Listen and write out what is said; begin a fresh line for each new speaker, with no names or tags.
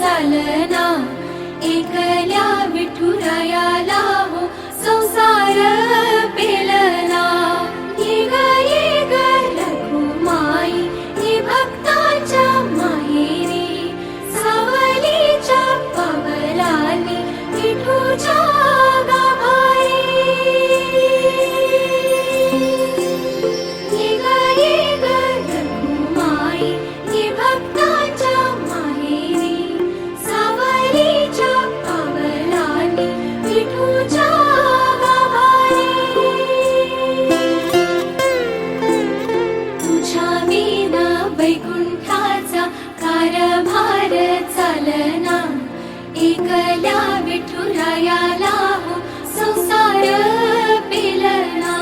चालना, एकल्या विठुरायाला हो संसार पेलना। ये ग रखुमाई, ये भक्ताच्या माहेरी, सावलीच्या पावलांनी विठूच्या गाभारी। ये ग रखुमाई, ये भक्ताच्या माहेरी, सावलीच्या पावलांनी विठूच्या गाभारी। तुझ्या विना वैकुंठाचा कारभार चालना, एकल्या विठुरायाला हो संसार पेलना।